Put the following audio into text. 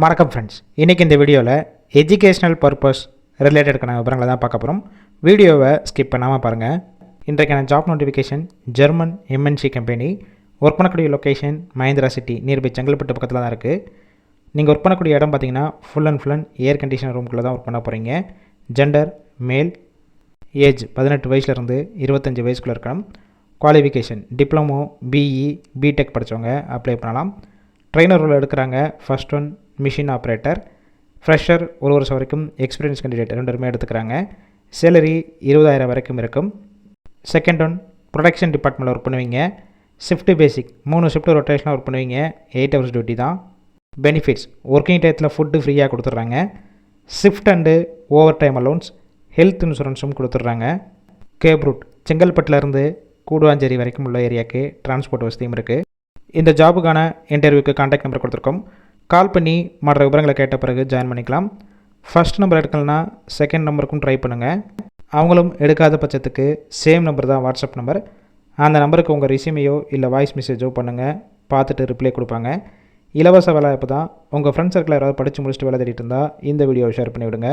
வணக்கம் ஃப்ரெண்ட்ஸ், இன்றைக்கி இந்த வீடியோவில் எஜுகேஷ்னல் பர்பஸ் ரிலேட்டடுக்கான விவரங்களை தான் பார்க்க போகிறோம். வீடியோவை ஸ்கிப் பண்ணாமல் பாருங்கள். இன்றைக்கான job notification German MNC company. Work பண்ணக்கூடிய location Mahindra city nearby Chengalpattu பக்கத்தில் தான் இருக்குது. நீங்கள் ஒர்க் பண்ணக்கூடிய இடம் பார்த்தீங்கன்னா ஃபுல் அண்ட் ஏர் கண்டிஷன் ரூம்குள்ளே தான் ஒர்க் பண்ண போகிறீங்க. ஜெண்டர் மேல், ஏஜ் 18 வயசுலேருந்து 25 வயசுக்குள்ளே இருக்கணும். குவாலிஃபிகேஷன் டிப்ளமோ, பிஇ, பிடெக் படித்தவங்க அப்ளை பண்ணலாம். ட்ரெயினர் ரோல் எடுக்கிறாங்க. First one machine operator, fresher 1 வருஷம் வரைக்கும், எக்ஸ்பீரியன்ஸ் கேண்டிடேட் 2 எடுத்துக்கிறாங்க. சேலரி 20,000 வரைக்கும் இருக்கும். செகண்ட் ஒன் ப்ரொடக்ஷன் டிபார்ட்மெண்ட்டில் ஒர்க் பண்ணுவீங்க. ஷிஃப்ட்டு பேசிக் 3 ஷிஃப்ட்டு ரொட்டேஷனாக ஒர்க் பண்ணுவீங்க. 8 ஹவர்ஸ் டியூட்டி தான். பெனிஃபிட்ஸ் ஒர்க்கிங் டயத்தில் ஃபுட்டு ஃப்ரீயாக கொடுத்துட்றாங்க. Shift and overtime allowance, health இன்சூரன்ஸும் கொடுத்துட்றாங்க. கேப் ரூட் செங்கல்பட்டுலேருந்து கூடுவாஞ்சேரி வரைக்கும் உள்ள ஏரியாவுக்கு டிரான்ஸ்போர்ட் வசதியும் இருக்குது. இந்த ஜாபுக்கான இன்டர்வியூக்கு கான்டாக்ட் நம்பர் கொடுத்துருக்கோம். கால் பண்ணி மற்ற விவரங்களை கேட்ட பிறகு ஜாயின் பண்ணிக்கலாம். ஃபஸ்ட் நம்பர் எடுக்கலனா செகண்ட் நம்பருக்கும் ட்ரை பண்ணுங்கள். அவங்களும் எடுக்காத பட்சத்துக்கு சேம் நம்பர் தான் வாட்ஸ்அப் நம்பர். அந்த நம்பருக்கு உங்கள் ரெஸ்யூமையோ இல்லை வாய்ஸ் மெசேஜோ பண்ணுங்கள். பார்த்துட்டு ரிப்ளை கொடுப்பாங்க. இலவச வேலை இப்போ தான். உங்கள் ஃப்ரெண்ட்ஸ் சர்க்கிள் யாராவது படித்து முடிச்சுட்டு வேலை தேடிட்டு இருந்தால் இந்த வீடியோவை ஷேர் பண்ணிவிடுங்க.